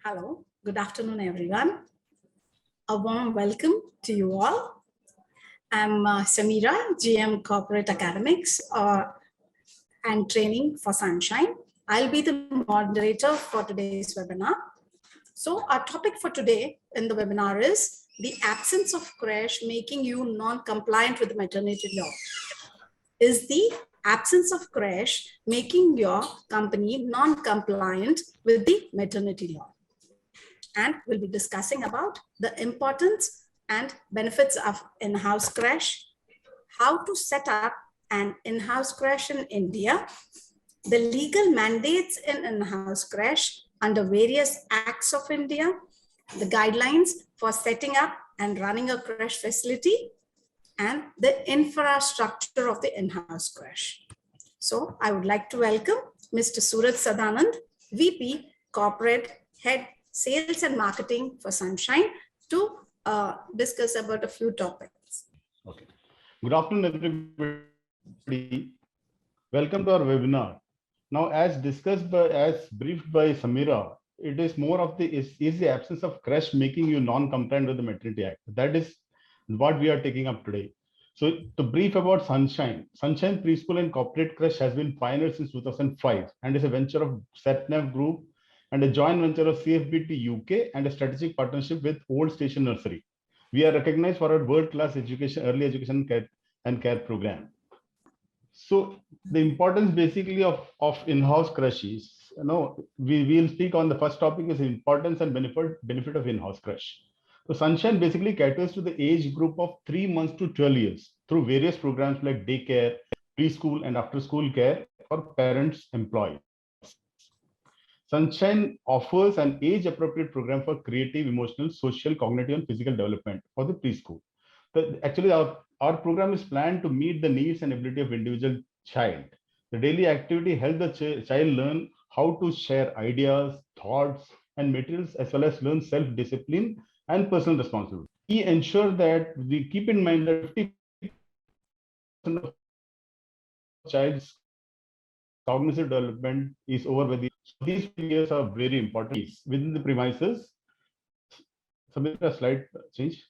Hello, good afternoon, everyone. A warm welcome to you all. I'm Samira, GM Corporate Academics and Training for Sunshine. I'll be the moderator for today's webinar. So our topic for today in the webinar is the absence of creche making you non-compliant with the maternity law. Is the absence of creche making your company non-compliant with the maternity law? And we'll be discussing about the importance and benefits of in-house creche, how to set up an in-house creche in India, the legal mandates in in-house creche under various acts of India, the guidelines for setting up and running a creche facility, and the infrastructure of the in-house creche. So I would like to welcome Mr. Suraj Sadanand, VP, Corporate Head, Sales and Marketing for Sunshine, to discuss about a few topics. Okay. Good afternoon, everybody. Welcome to our webinar. Now, as briefed by Samira, it is more of is the absence of creche making you non-compliant with the Maternity Act. That is what we are taking up today. So, to brief about Sunshine Preschool and Corporate Creche has been pioneered since 2005 and is a venture of Satnav Group and a joint venture of CFBT UK and a strategic partnership with Old Station Nursery. We are recognized for our world-class education, early education care program. So the importance basically of in-house creches, we will speak on the first topic is importance and benefit of in-house creche. So Sunshine basically caters to the age group of 3 months to 12 years through various programs like daycare, preschool, and after-school care for parents, employees. Sunshine offers an age-appropriate program for creative, emotional, social, cognitive, and physical development for the preschool. Actually, our program is planned to meet the needs and ability of individual child. The daily activity helps the child learn how to share ideas, thoughts, and materials, as well as learn self-discipline and personal responsibility. We ensure that we keep in mind that 50% of child's cognitive development is over with these years are very important within the premises. Submit a slide change.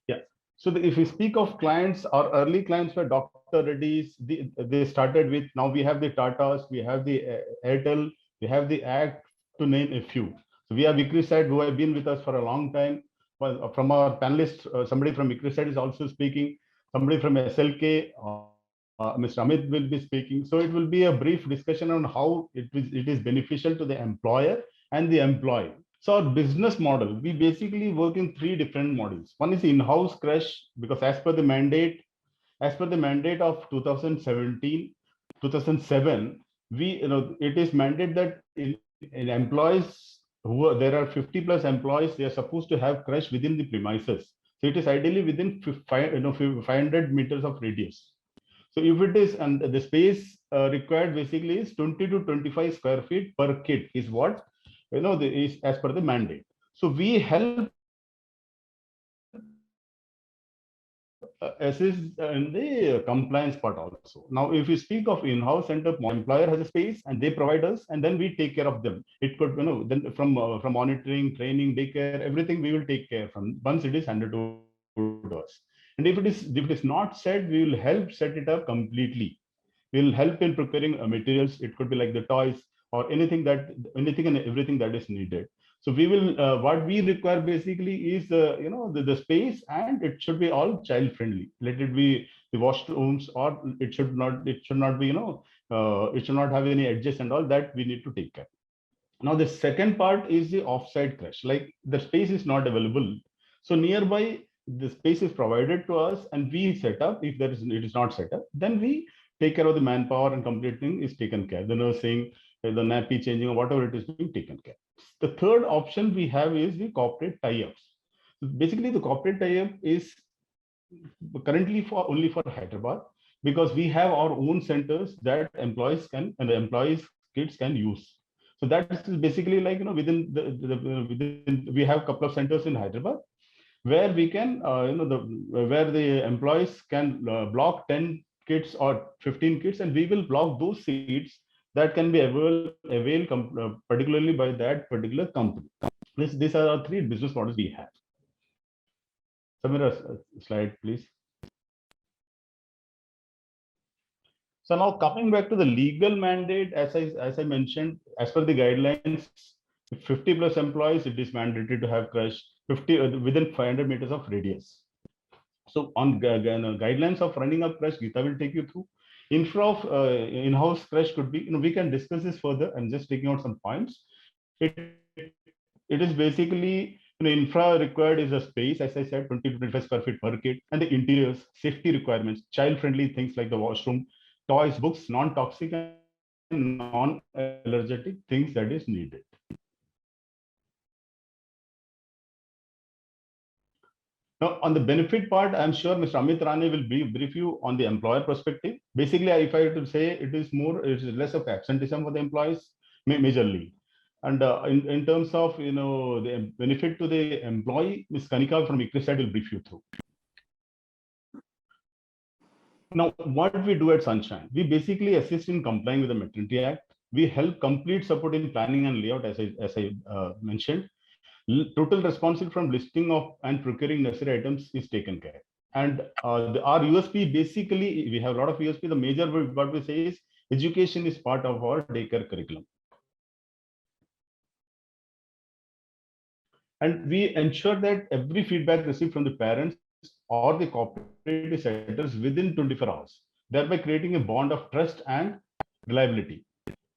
Yeah. So if we speak of clients, our early clients were Dr. Reddy's. They started with, now we have the Tatas, we have the Airtel, we have the Act, to name a few. So we have ICRISAT, who have been with us for a long time. Well, from our panelists, somebody from ICRISAT is also speaking. Somebody from SLK, Mr. Amit will be speaking. So it will be a brief discussion on how it is beneficial to the employer and the employee. So our business model, we basically work in 3 different models. One is in-house creche, because as per the mandate of 2007, it is mandated that in employees there are 50 plus employees, they are supposed to have creche within the premises. So it is ideally within 500 meters of radius. So if it is, and the space required basically is 20 to 25 square feet per kid is what is as per the mandate. So we help assist in the compliance part also. Now, if we speak of in-house center, employer has a space and they provide us, and then we take care of them. It could, then from monitoring, training, daycare, everything we will take care from once it is handed to us. And if it is not set, we will help set it up completely. We will help in preparing materials. It could be like the toys or anything and everything that is needed. So we will, what we require basically is the space, and it should be all child friendly. Let it be the washrooms, or it should not be, it should not have any edges and all that we need to take care. Now the second part is the offsite creche, like the space is not available. So nearby the space is provided to us and we set up. If it is not set up, then we take care of the manpower and complete thing is taken care. The nursing, the nappy changing, or whatever it is being taken care. The third option we have is the corporate tie-ups. Basically, the corporate tie-up is currently only for Hyderabad, because we have our own centers that employees can, and the employees' kids can use. So that is basically like, within we have a couple of centers in Hyderabad where we can, where the employees can block 10 kids or 15 kids, and we will block those seats that can be availed particularly by that particular company. These are our three business models we have. Samira, slide, please. So now coming back to the legal mandate, as I mentioned, as per the guidelines, 50 plus employees, it is mandatory to have creche 50 within 500 meters of radius. So on guidelines of running a creche, Geeta will take you through. Infra of in-house creche could be, we can discuss this further. I'm just taking out some points. It is basically, infra required is a space, as I said, 20 to 25 square feet per kid, and the interiors, safety requirements, child-friendly things like the washroom, toys, books, non-toxic and non-allergenic things that is needed. Now, on the benefit part, I'm sure Mr. Amit Rane will brief you on the employer perspective. Basically, if I were to say, it is less of absenteeism for the employees, majorly. And in terms of the benefit to the employee, Ms. Kanika from Creche will brief you through. Now, what we do at Sunshine, we basically assist in complying with the Maternity Act. We help complete support in planning and layout, as I mentioned. Total responsibility from listing of and procuring necessary items is taken care. And our USP, basically, we have a lot of USP. The major what we say is education is part of our daycare curriculum. And we ensure that every feedback received from the parents or the cooperative centers within 24 hours, thereby creating a bond of trust and reliability.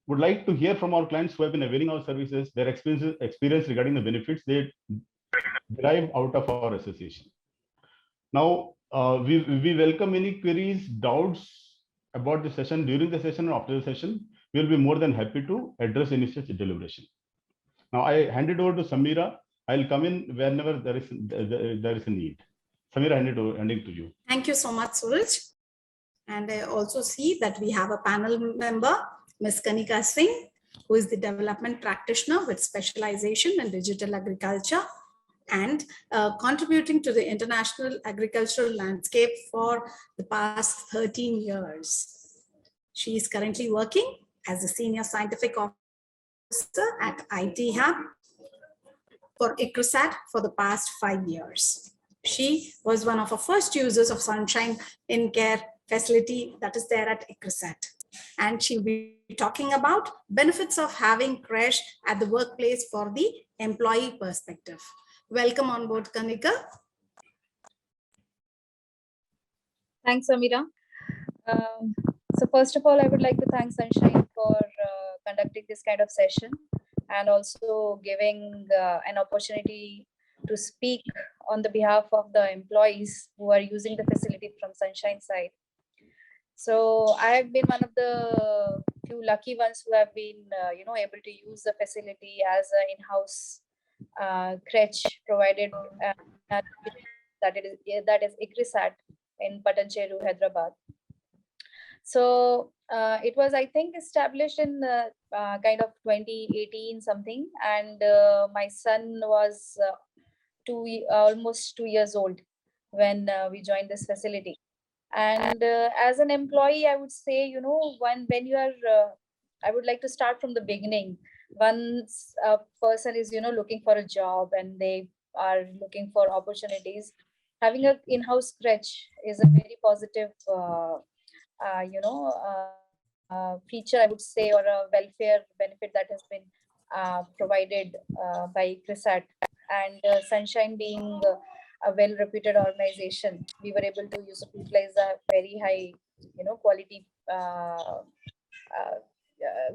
Would like to hear from our clients who have been availing our services, their experience regarding the benefits they derive out of our association. Now, we welcome any queries, doubts about the session during the session or after the session. We'll be more than happy to address any such deliberation. Now, I hand it over to Samira. I'll come in whenever there is a need. Samira, handing to you. Thank you so much, Suraj. And I also see that we have a panel member, Ms. Kanika Singh, who is the development practitioner with specialization in digital agriculture and contributing to the international agricultural landscape for the past 13 years. She is currently working as a senior scientific officer at IT Hub for ICRISAT for the past 5 years. She was one of the first users of Sunshine in Care facility that is there at ICRISAT. And she'll be talking about benefits of having creche at the workplace for the employee perspective. Welcome on board, Kanika. Thanks, Amira. So first of all, I would like to thank Sunshine for conducting this kind of session and also giving an opportunity to speak on the behalf of the employees who are using the facility from Sunshine side. So I have been one of the few lucky ones who have been, able to use the facility as an in-house creche provided that is ICRISAT in Patancheru, Hyderabad. So it was, I think, established in kind of 2018 something, and my son was almost 2 years old when we joined this facility. And as an employee, I would say, when you are, I would like to start from the beginning. Once a person is, looking for a job and they are looking for opportunities, having an in-house creche is a very positive, feature, I would say, or a welfare benefit that has been provided by CRISAT. And Sunshine being a well-reputed organization, we were able to utilize a very high,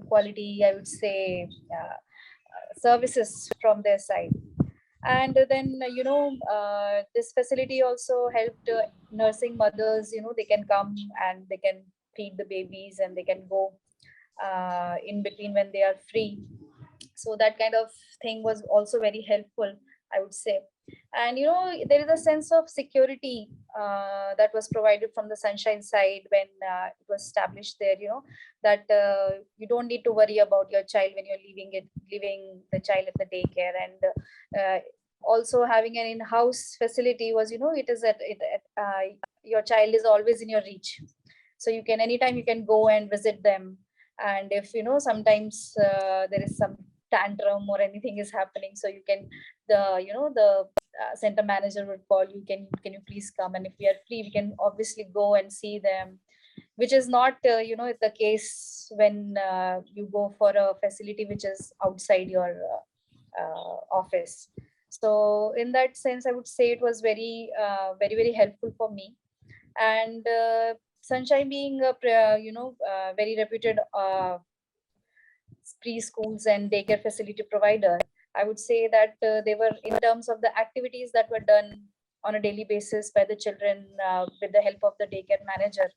quality, I would say, services from their side. And then, this facility also helped nursing mothers, they can come and they can feed the babies and they can go in between when they are free. So that kind of thing was also very helpful, I would say. And, there is a sense of security that was provided from the Sunshine side when it was established there, that you don't need to worry about your child when you're leaving the child at the daycare. And also having an in-house facility was, it is your child is always in your reach. So you can, anytime you can go and visit them. And if, sometimes there is some tantrum or anything is happening, so you can, the center manager would call you, can you please come? And if we are free, we can obviously go and see them, which is not, the case when you go for a facility which is outside your office. So in that sense, I would say it was very, very helpful for me. And Sunshine being a, very reputed preschools and daycare facility provider, I would say that they were, in terms of the activities that were done on a daily basis by the children with the help of the daycare manager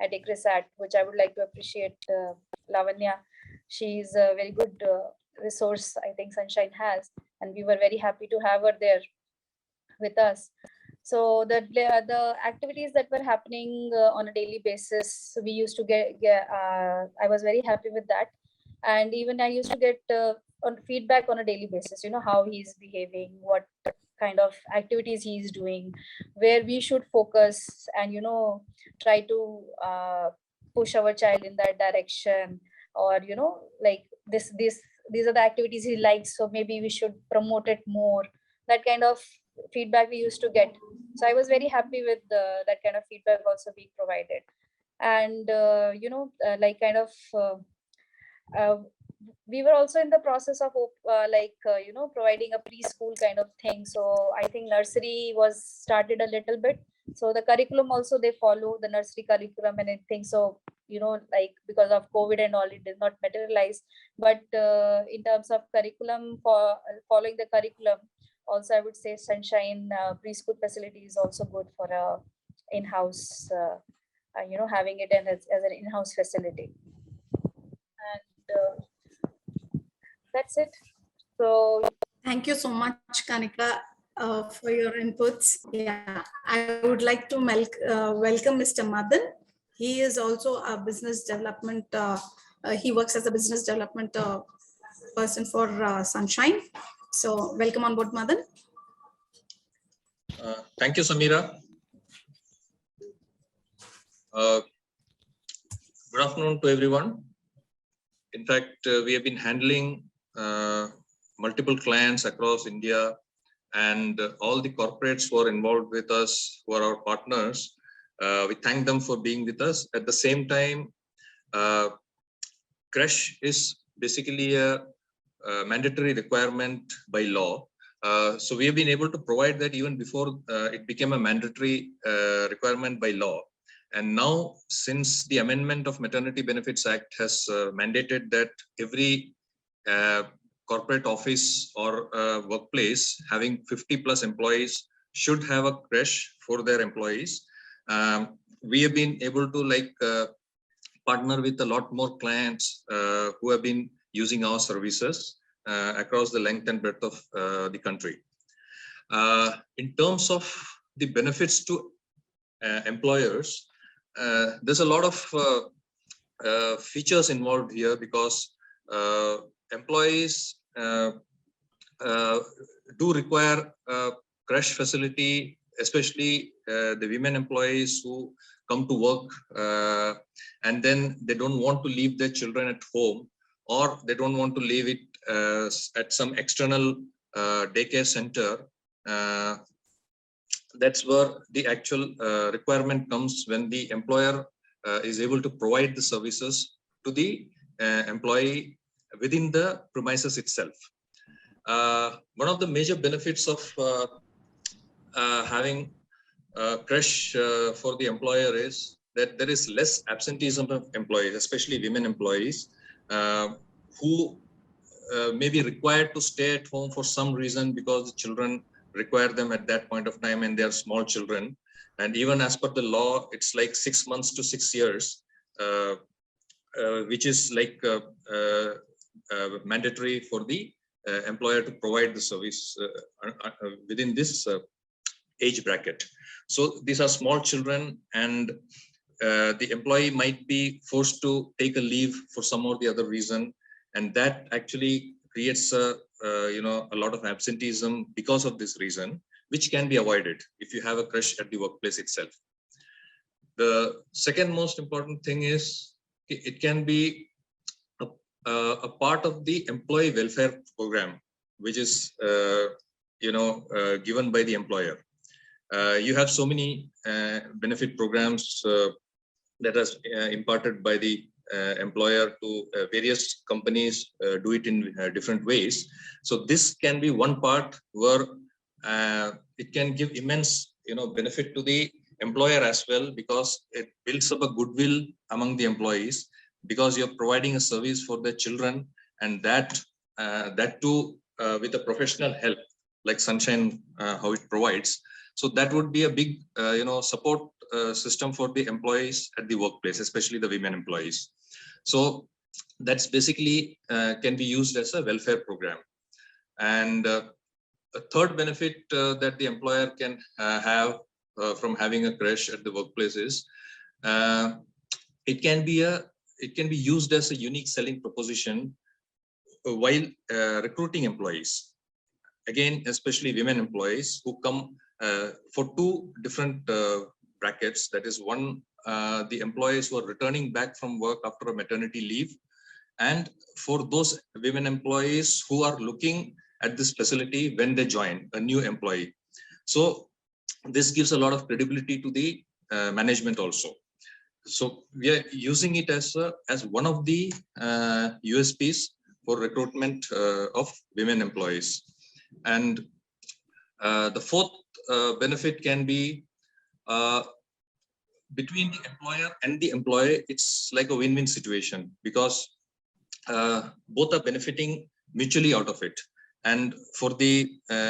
at Creche, which I would like to appreciate Lavanya. She's a very good resource, I think Sunshine has, and we were very happy to have her there with us. So the activities that were happening on a daily basis, we used to get I was very happy with that. And even I used to get on feedback on a daily basis, how he's behaving, what kind of activities he's doing, where we should focus, and try to push our child in that direction, or like these are the activities he likes, so maybe we should promote it more. That kind of feedback we used to get. So I was very happy with that kind of feedback also being provided. And like kind of we were also in the process of providing a preschool kind of thing. So I think nursery was started a little bit. So the curriculum also, they follow the nursery curriculum and everything. So like because of COVID and all, it did not materialize. But in terms of curriculum, for following the curriculum, also I would say Sunshine preschool facility is also good for a in-house, having it as an in-house facility. And that's it. So thank you so much, Kanika, for your inputs. Yeah, I would like to welcome Mr. Madan. He is also a business development. He works as a business development person for Sunshine. So welcome on board, Madan. Thank you, Samira. Good afternoon to everyone. In fact, we have been handling multiple clients across India, and all the corporates who are involved with us, who are our partners, we thank them for being with us. At the same time, creche is basically a mandatory requirement by law. So we have been able to provide that even before it became a mandatory requirement by law. And now, since the amendment of Maternity Benefits Act has mandated that every corporate office or workplace having 50+ employees should have a creche for their employees, we have been able to partner with a lot more clients who have been using our services across the length and breadth of the country. In terms of the benefits to employers, there's a lot of features involved here, because employees do require a creche facility, especially the women employees who come to work and then they don't want to leave their children at home, or they don't want to leave it at some external daycare center. That's where the actual requirement comes, when the employer is able to provide the services to the employee within the premises itself. One of the major benefits of having a creche for the employer is that there is less absenteeism of employees, especially women employees, who may be required to stay at home for some reason, because the children require them at that point of time and they are small children. And even as per the law, it's like 6 months to 6 years, which is like mandatory for the employer to provide the service within this age bracket. So these are small children, and the employee might be forced to take a leave for some or the other reason, and that actually creates a lot of absenteeism because of this reason, which can be avoided if you have a creche at the workplace itself. The second most important thing is it can be a part of the employee welfare program, which is given by the employer. You have so many benefit programs that are imparted by the employer to various companies, do it in different ways. So this can be one part where it can give immense benefit to the employer as well, because it builds up a goodwill among the employees, because you're providing a service for the children, and that too with a professional help like Sunshine, how it provides. So that would be a big support system for the employees at the workplace, especially the women employees. So that's basically can be used as a welfare program. And a third benefit that the employer can have from having a creche at the workplace is it can be used as a unique selling proposition while recruiting employees. Again, especially women employees who come for two different brackets. That is, one, the employees who are returning back from work after a maternity leave, and for those women employees who are looking at this facility when they join, a new employee. So this gives a lot of credibility to the management also. So we are using it as one of the USPs for recruitment of women employees. And the fourth benefit can be between the employer and the employee. It's like a win-win situation, because both are benefiting mutually out of it. And for the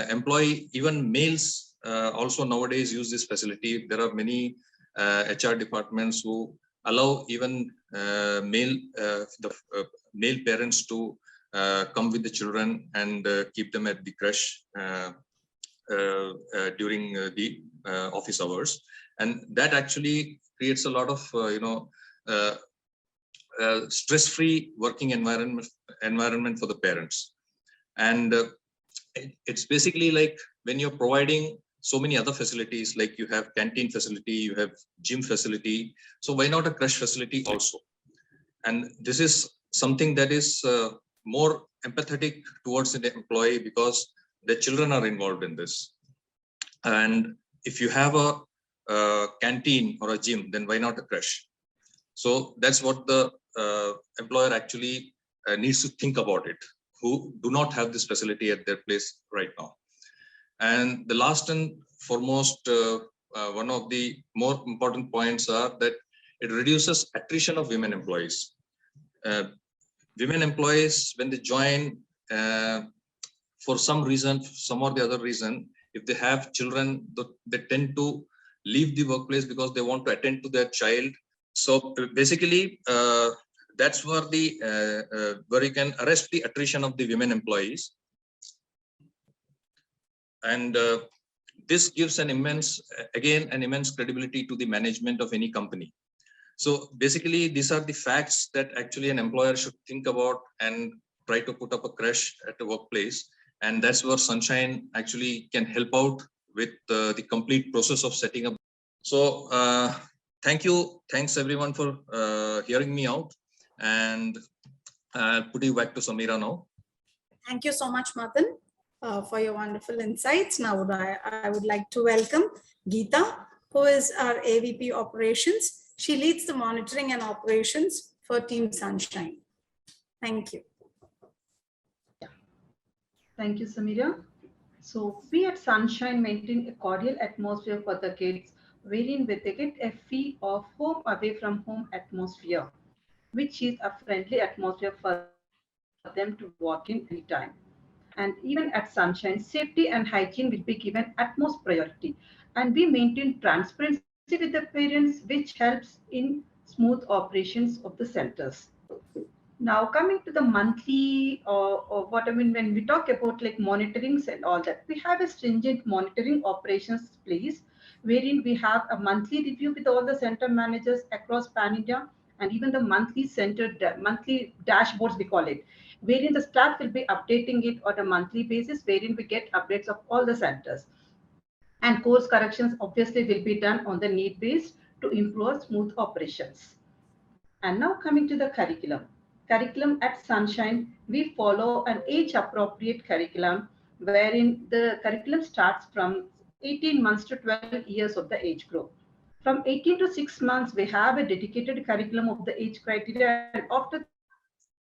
employee, even males also nowadays use this facility. There are many HR departments who allow even male parents to come with the children and keep them at the creche during the office hours, and that actually creates a lot of stress-free working environment for the parents. And it's basically like when you're providing so many other facilities, like you have canteen facility, you have gym facility, so why not a creche facility also? And this is something that is more empathetic towards the employee, because the children are involved in this. And if you have a canteen or a gym, then why not a creche? So that's what the employer actually needs to think about it, who do not have this facility at their place right now. And the last and foremost, one of the more important points are that it reduces attrition of women employees. Women employees, when they join, for some reason, some or the other reason, if they have children, they tend to leave the workplace because they want to attend to their child. So basically, that's where where you can arrest the attrition of the women employees. And this gives an immense credibility to the management of any company. So basically, these are the facts that actually an employer should think about and try to put up a creche at the workplace. And that's where Sunshine actually can help out with the complete process of setting up. So thank you. Thanks everyone for hearing me out. And I'll put you back to Samira now. Thank you so much, Madan, for your wonderful insights. Now I would like to welcome Geeta, who is our AVP Operations. She leads the monitoring and operations for Team Sunshine. Thank you. Thank you, Samira. So we at Sunshine maintain a cordial atmosphere for the kids, wherein they get a feel of home away from home atmosphere, which is a friendly atmosphere for them to walk in anytime. And even at Sunshine, safety and hygiene will be given utmost priority. And we maintain transparency with the parents, which helps in smooth operations of the centers. Now coming to the monthly, or what I mean, when we talk about like monitorings and all that, we have a stringent monitoring operations place, wherein we have a monthly review with all the center managers across Pan India, and even the monthly monthly dashboards we call it, wherein the staff will be updating it on a monthly basis, wherein we get updates of all the centers. And course corrections obviously will be done on the need based to improve smooth operations. And now coming to the curriculum. Curriculum at Sunshine, we follow an age-appropriate curriculum wherein the curriculum starts from 18 months to 12 years of the age group. From 18 to 6 months, we have a dedicated curriculum of the age criteria. And after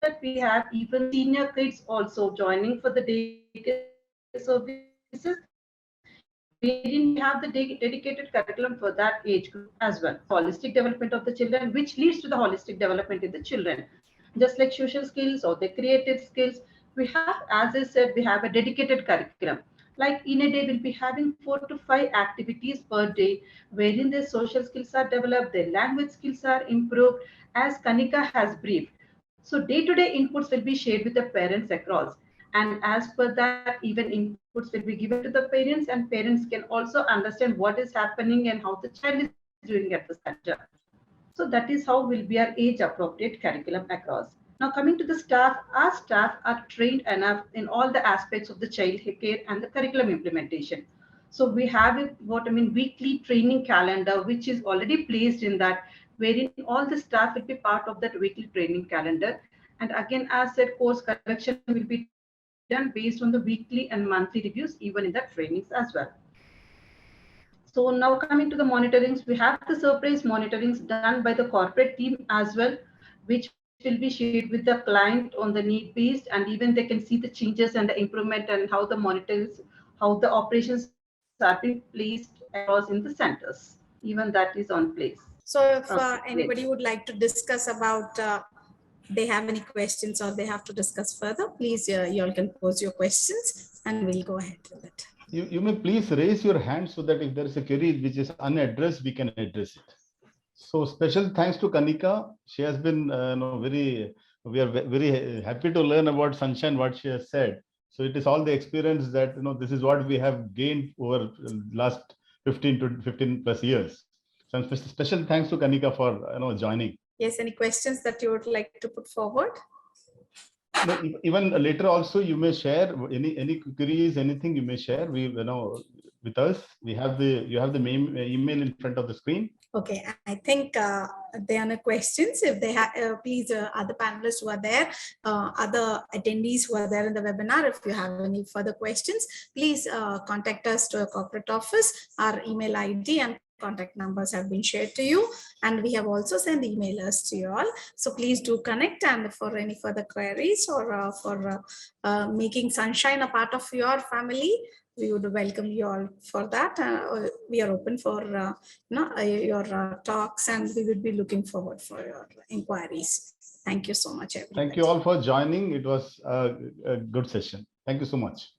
that, we have even senior kids also joining for the daycare services, wherein we have the dedicated curriculum for that age group as well. Holistic development of the children, which leads to the holistic development in the children. Just like social skills or the creative skills, we have, as I said, we have a dedicated curriculum. Like in a day, we'll be having 4 to 5 activities per day, wherein their social skills are developed, their language skills are improved, as Kanika has briefed. So day-to-day inputs will be shared with the parents across. And as per that, even inputs will be given to the parents, and parents can also understand what is happening and how the child is doing at the center. So that is how will be our age-appropriate curriculum across. Now coming to the staff, our staff are trained enough in all the aspects of the child care and the curriculum implementation. So we have weekly training calendar, which is already placed in that, wherein all the staff will be part of that weekly training calendar. And again, as said, course correction will be done based on the weekly and monthly reviews, even in the trainings as well. So now coming to the monitorings, we have the surprise monitorings done by the corporate team as well, which will be shared with the client on the need based, and even they can see the changes and the improvement and how the monitors, how the operations are being placed across in the centers. Even that is on place. So if Okay, great. anybody would like to discuss about, they have any questions or they have to discuss further, please you all can pose your questions and we'll go ahead with it. You may please raise your hand so that if there is a query which is unaddressed, we can address it. So special thanks to Kanika. She has been we are very happy to learn about Sunshine, what she has said. So it is all the experience that, this is what we have gained over last 15 plus years. So special thanks to Kanika for, joining. Yes, any questions that you would like to put forward? No, even later also you may share any queries, anything you may share. We with us. You have the main email in front of the screen. Okay, I think there are no questions. If they have, please, other panelists who are there, other attendees who are there in the webinar, if you have any further questions, please contact us to our corporate office. Our email ID and contact numbers have been shared to you, and we have also sent emailers to you all. So please do connect, and for any further queries or for making Sunshine a part of your family, we would welcome you all for that. We are open for your talks, and we would be looking forward for your inquiries. Thank you so much, everybody. Thank you all for joining. It was a good session. Thank you so much.